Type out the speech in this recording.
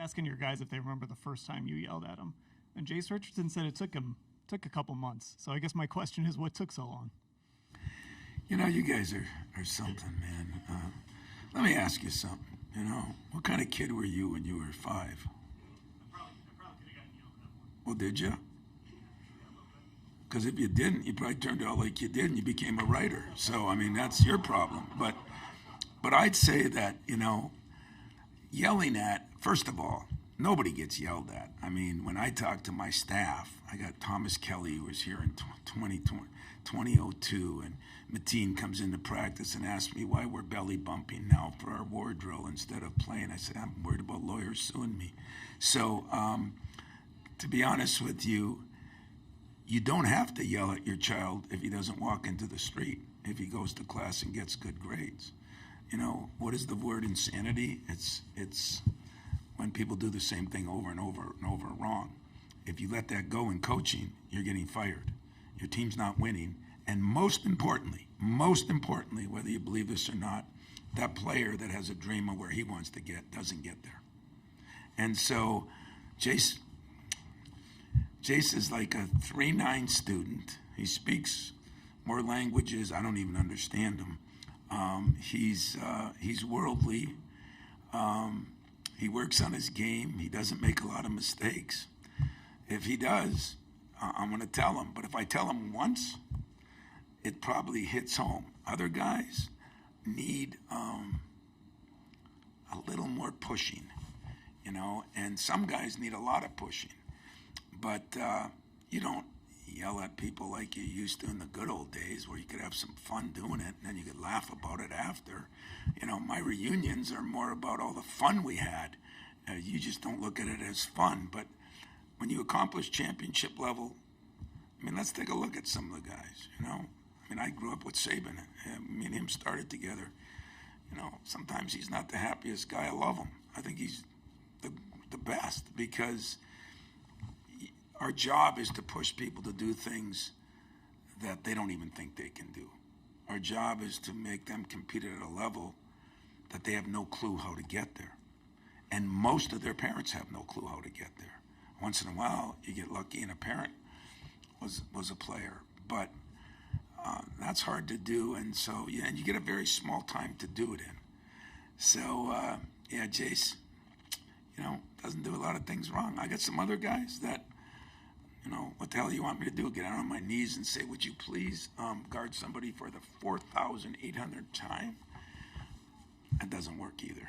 asking your guys if they remember the first time you yelled at them, and Jace Richardson said it took a couple months. So I guess my question is, what took so long? You know, you guys are something, man. Let me ask you something. You know, what kind of kid were you when you were 5? I probably could have gotten yelled at more. Well, did you? Because if you didn't, you probably turned out like you did and you became a writer. So, I mean, that's your problem. But I'd say that, you know, yelling at, first of all, nobody gets yelled at. I mean, when I talk to my staff, I got Thomas Kelly, who was here in 2002, and Mateen comes into practice and asks me why we're belly bumping now for our war drill instead of playing. I said, I'm worried about lawyers suing me. So, to be honest with you, you don't have to yell at your child if he doesn't walk into the street, if he goes to class and gets good grades. You know, what is the word insanity? It's when people do the same thing over and over and over wrong. If you let that go in coaching, you're getting fired. Your team's not winning. And most importantly, whether you believe this or not, that player that has a dream of where he wants to get doesn't get there. And so Jace is like a 3.9 student. He speaks more languages. I don't even understand him. He's worldly. He works on his game. He doesn't make a lot of mistakes. If he does, I'm going to tell him. But if I tell him once, it probably hits home. Other guys need a little more pushing, you know, and some guys need a lot of pushing. But you don't yell at people like you used to in the good old days where you could have some fun doing it and then you could laugh about it after. You know, my reunions are more about all the fun we had. You just don't look at it as fun. But when you accomplish championship level, I mean, let's take a look at some of the guys, you know. I mean, I grew up with Saban. Me and him started together. You know, sometimes he's not the happiest guy. I love him. I think he's the best because our job is to push people to do things that they don't even think they can do. Our job is to make them compete at a level that they have no clue how to get there. And most of their parents have no clue how to get there. Once in a while, you get lucky and a parent was a player. But that's hard to do, and so, yeah, and you get a very small time to do it in. So, yeah, Jace, you know, doesn't do a lot of things wrong. I got some other guys that, you know, what the hell do you want me to do? Get out on my knees and say, would you please guard somebody for the 4,800th time? That doesn't work either.